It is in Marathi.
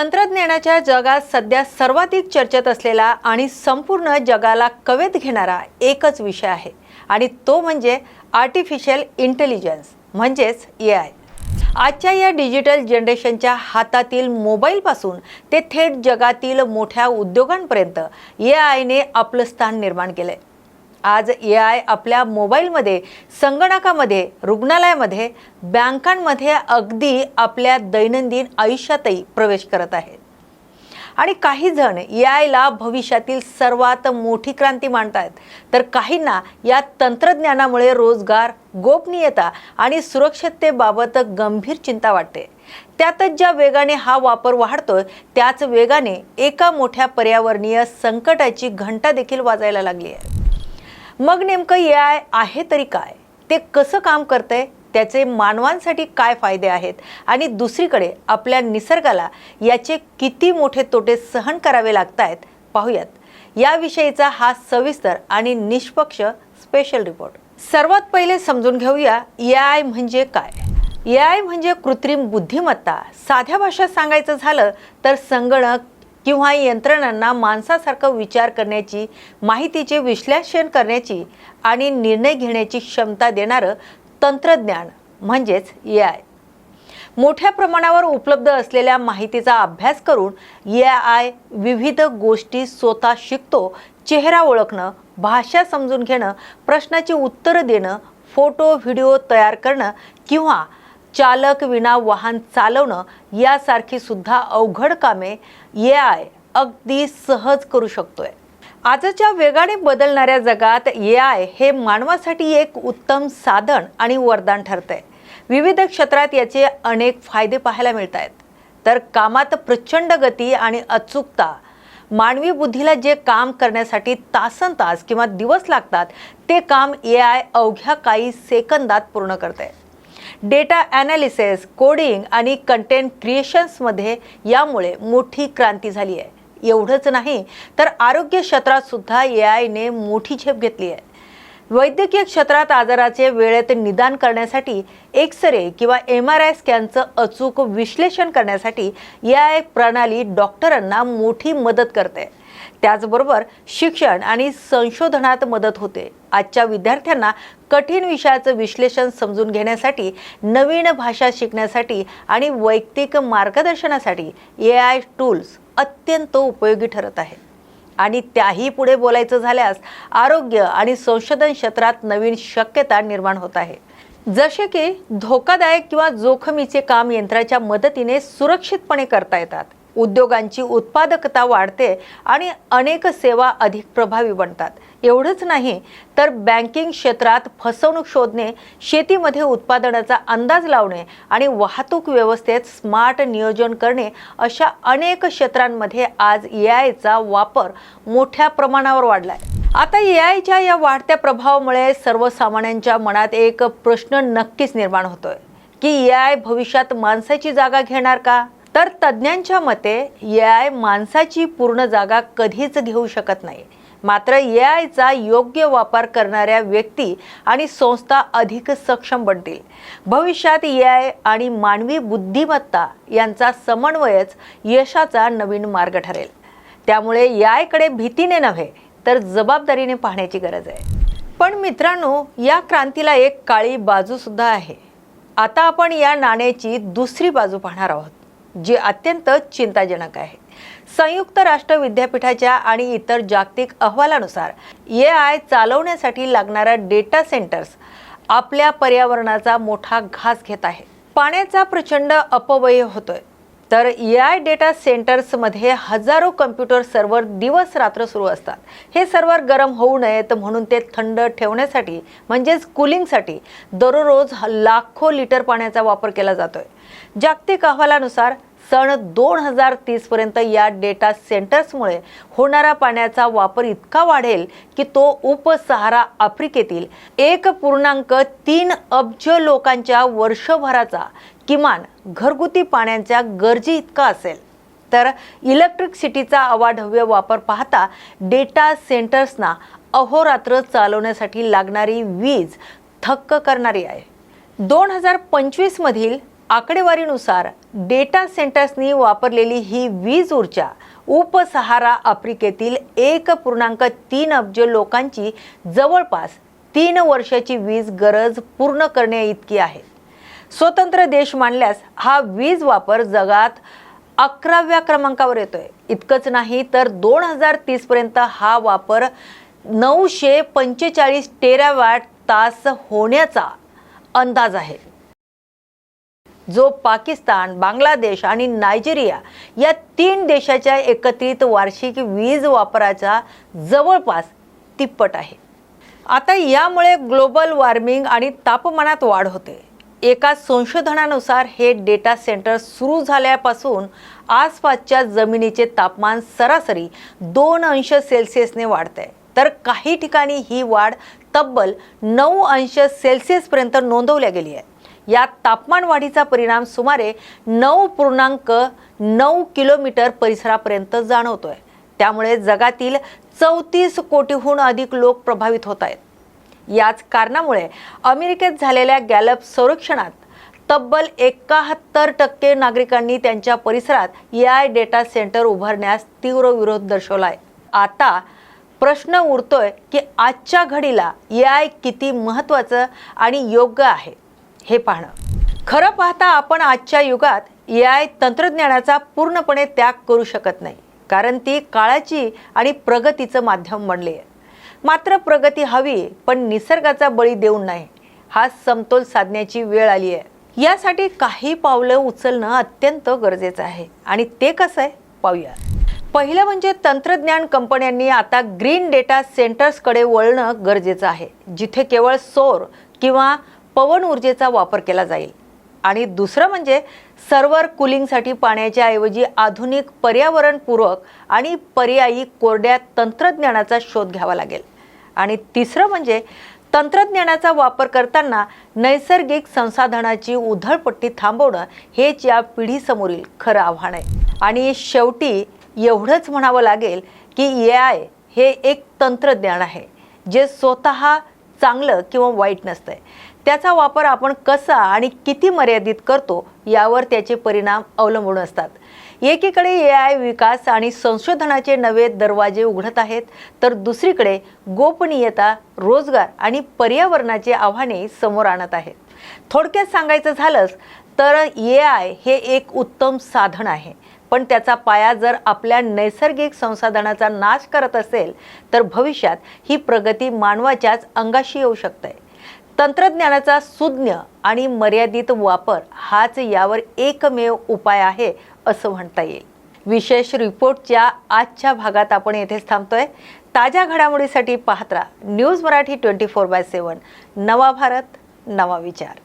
तंत्रज्ञानाच्या जगात सध्या सर्वाधिक चर्चेत असलेला आणि संपूर्ण जगाला कवेत घेणारा एकच विषय आहे आणि तो म्हणजे आर्टिफिशियल इंटेलिजन्स म्हणजेच AI। आजच्या या डिजिटल जनरेशनच्या हातातील मोबाईलपासून ते थेट जगातील मोठ्या उद्योगांपर्यंत AI ने आपलं स्थान निर्माण केलंय। आज AI आपल्या मोबाईलमध्ये, संगणकामध्ये, रुग्णालयामध्ये, बँकांमध्ये अगदी आपल्या दैनंदिन आयुष्यातही प्रवेश करत आहे। आणि काही जण AIला भविष्यातील सर्वात मोठी क्रांती मानतात, तर काहींना या तंत्रज्ञानामुळे रोजगार, गोपनीयता आणि सुरक्षिततेबाबत गंभीर चिंता वाटते। त्यातच ज्या वेगाने हा वापर वाढतोय, त्याच वेगाने एका मोठ्या पर्यावरणीय संकटाची घंटा देखील वाजायला लागली आहे। मग नेमकं AI आहे तरी काय, ते कसं काम करतंय, त्याचे मानवांसाठी काय फायदे आहेत आणि दुसरीकडे आपल्या निसर्गाला याचे किती मोठे तोटे सहन करावे लागतायत, पाहूयात याविषयीचा हा सविस्तर आणि निष्पक्ष स्पेशल रिपोर्ट। सर्वात पहिले समजून घेऊया AI म्हणजे काय। AI म्हणजे कृत्रिम बुद्धिमत्ता। साध्या भाषेत सांगायचं झालं तर संगणक किंवा यंत्रणांना माणसासारखं विचार करण्याची, माहितीचे विश्लेषण करण्याची आणि निर्णय घेण्याची क्षमता देणारं तंत्रज्ञान म्हणजेच AI। मोठ्या प्रमाणावर उपलब्ध असलेल्या माहितीचा अभ्यास करून AI विविध गोष्टी स्वतः शिकतो। चेहरा ओळखणं, भाषा समजून घेणं, प्रश्नाची उत्तरं देणं, फोटो, व्हिडिओ तयार करणं किंवा चालक विना वाहन चालवणं यासारखी सुद्धा अवघड कामे AI अगदी सहज करू शकतोय। आजच्या वेगाने बदलणाऱ्या जगात AI हे मानवासाठी एक उत्तम साधन आणि वरदान ठरतंय। विविध क्षेत्रात याचे अनेक फायदे पाहायला मिळत आहेत, तर कामात प्रचंड गती आणि अचूकता। मानवी बुद्धीला जे काम करण्यासाठी तासनतास किंवा दिवस लागतात, ते काम AI अवघ्या काही सेकंदात पूर्ण करते। डेटा ॲनालिसिस, कोडिंग आणि कंटेंट क्रिएशन्समध्ये यामुळे मोठी क्रांती झाली आहे। एवढंच नाही तर आरोग्य क्षेत्रात सुद्धा AI ने मोठी झेप घेतली आहे। वैद्यकीय क्षेत्रात आजाराचे वेळेत निदान करण्यासाठी, एक्स-रे किंवा MRI स्कॅनचं अचूक विश्लेषण करण्यासाठी AI प्रणाली डॉक्टरांना मोठी मदत करते। त्याचबरोबर शिक्षण आणि संशोधनात मदत होते। आजच्या विद्यार्थ्यांना कठीण विषयाचं विश्लेषण समजून घेण्यासाठी, नवीन भाषा शिकण्यासाठी आणि वैयक्तिक मार्गदर्शनासाठी AI टूल्स अत्यंत उपयोगी ठरत आहे। आणि त्याही पुढे बोलायचं झाल्यास आरोग्य आणि संशोधन क्षेत्रात नवीन शक्यता निर्माण होत आहे। जसे की धोकादायक किंवा जोखमीचे काम यंत्राच्या मदतीने सुरक्षितपणे करता येतात। उद्योगांची उत्पादकता वाढते आणि अनेक सेवा अधिक प्रभावी बनतात। एवढंच नाही तर बँकिंग क्षेत्रात फसवणूक शोधणे, शेतीमध्ये उत्पादनाचा अंदाज लावणे आणि वाहतूक व्यवस्थेत स्मार्ट नियोजन करणे अशा अनेक क्षेत्रांमध्ये आज AIचा वापर मोठ्या प्रमाणावर वाढलाय। आता AIच्या या वाढत्या प्रभावामुळे सर्वसामान्यांच्या मनात एक प्रश्न नक्कीच निर्माण होतोय की AI भविष्यात माणसाची जागा घेणार का? तर तज्ञांच्या मते AI माणसाची पूर्ण जागा कधीच घेऊ शकत नाही। मात्र AIचा योग्य वापर करणाऱ्या व्यक्ती आणि संस्था अधिक सक्षम बनतील। भविष्यात AI आणि मानवी बुद्धिमत्ता यांचा समन्वयच यशाचा नवीन मार्ग ठरेल। त्यामुळे AIकडे भीतीने नव्हे तर जबाबदारीने पाहण्याची गरज आहे। पण मित्रांनो, या क्रांतीला एक काळी बाजू सुद्धा आहे। आता आपण या नाण्याची दुसरी बाजू पाहणार आहोत, जी अत्यंत चिंताजनक आहे। संयुक्त राष्ट्र विद्यापीठाच्या आणि इतर जागतिक अहवालानुसार AI चालवण्यासाठी लागणारा डेटा सेंटर्स आपल्या पर्यावरणाचा मोठा घास घेत आहे। पाण्याचा प्रचंड अपव्यय होतोय, तर AI डेटा सेंटर्समध्ये हजारो कम्प्युटर सर्व्हर दिवस रात्र सुरू असतात। हे सर्व्हर गरम होऊ नयेत म्हणून ते थंड ठेवण्यासाठी म्हणजेच कूलिंगसाठी दररोज लाखो लिटर पाण्याचा वापर केला जातोय। जागतिक अहवालानुसार सन 2030 पर्यंत या डेटा सेंटर्समुळे होणारा पाण्याचा वापर इतका वाढेल की तो उपसहारा आफ्रिकेतील 1.3 अब्ज लोकांच्या वर्षभराचा किमान घरगुती पाण्याच्या गरजे इतका असेल। तर इलेक्ट्रिसिटीचा अवाढव्य वापर पाहता डेटा सेंटर्सना अहोरात्र चालवण्यासाठी लागणारी वीज थक्क करणारी आहे। 2025 मधील आकडेवारीनुसार डेटा सेंटर्सनी वापरलेली ही वीज ऊर्जा उपसहारा आफ्रिकेतील 1.3 अब्ज लोकांची जवळपास 3 वर्षाची वीज गरज पूर्ण करण्याइतकी आहे. स्वतंत्र देश मानल्यास हा वीज वापर जगात 11व्या क्रमांकावर येतोय. इतकंच नाही तर 2030 पर्यंत हा वापर 945 टेरावॅट तास होण्याचा अंदाज आहे, जो पाकिस्तान, बांगलादेश आणि नायजेरिया या 3 देशाच्या एकत्रित वार्षिक वीज वापराचा जवळपास तिप्पट आहे. आता यामुळे ग्लोबल वॉर्मिंग आणि तापमानात वाढ होते. एका संशोधनानुसार हे डेटा सेंटर सुरू झाल्यापासून आसपासच्या जमिनीचे तापमान सरासरी 2 अंश सेल्सिअसने वाढते, तर काही ठिकाणी ही वाढ तब्बल 9 अंश सेल्सिअसपर्यंत नोंदवल्या गेली आहे. या तापमान वाढीचा परिणाम सुमारे 9.9 किलोमीटर परिसरापर्यंत जाणवतोय. त्यामुळे जगातील 34 कोटीहून अधिक लोक प्रभावित होत आहेत. याच कारणामुळे अमेरिकेत झालेल्या गॅलप सर्वेक्षणात तब्बल 71% नागरिकांनी त्यांच्या परिसरात AI डेटा सेंटर उभारण्यास तीव्र विरोध दर्शवलाय. आता प्रश्न उरतोय की आजच्या घडीला AI किती महत्त्वाचं आणि योग्य आहे हे पाहणं. खरं पाहता आपण आजच्या युगात AI तंत्रज्ञानाचा पूर्णपणे त्याग करू शकत नाही, कारण ती काळाची आणि प्रगतीचं माध्यम बनले आहे. मात्र प्रगती हवी, पण निसर्गाचा बळी देऊ नये. हा समतोल साधण्याची वेळ आली आहे. यासाठी काही पावलं उचलणं अत्यंत गरजेचं आहे, आणि ते कसं आहे पाहूया. पहिलं म्हणजे तंत्रज्ञान कंपन्यांनी आता ग्रीन डेटा सेंटर्सकडे वळणं गरजेचं आहे, जिथे केवळ सौर किंवा पवन ऊर्जेचा वापर केला जाईल. आणि दुसरं म्हणजे सर्व्हर कूलिंगसाठी पाण्याच्या ऐवजी आधुनिक पर्यावरणपूरक आणि पर्यायी कोरड्या तंत्रज्ञानाचा शोध घ्यावा लागेल. आणि तिसरं म्हणजे तंत्रज्ञानाचा वापर करताना नैसर्गिक संसाधनाची उधळपट्टी थांबवणं हेच या पिढीसमोरील खरं आव्हान आहे. आणि शेवटी एवढंच म्हणावं लागेल की AI हे एक तंत्रज्ञान आहे, जे स्वतः चांगलं किंवा वाईट नसतंय. त्याचा वापर आपण कसा आणि किती मर्यादित करतो यावर त्याचे परिणाम अवलंबून असतात. एकीकडे AI विकास आणि संशोधनाचे नवे दरवाजे उघडत आहेत, तर दुसरीकडे गोपनीयता, रोजगार आणि पर्यावरणाचे आव्हाने समोर आणत आहेत. थोडक्यात सांगायचं झालंच तर AI हे एक उत्तम साधन आहे, पण त्याचा पाया जर आपल्या नैसर्गिक संसाधनाचा नाश करत असेल तर भविष्यात ही प्रगती मानवाच्याच अंगाशी येऊ शकते. तंत्रज्ञानाचा सुज्ञ आणि मर्यादित वापर हाच यावर एकमेव उपाय आहे असं म्हणता येईल. विशेष रिपोर्टच्या आजच्या भागात आपण येथेच थांबतोय. ताज्या घडामोडीसाठी पाहत राहा न्यूज मराठी 24/7. नवा भारत, नवा विचार.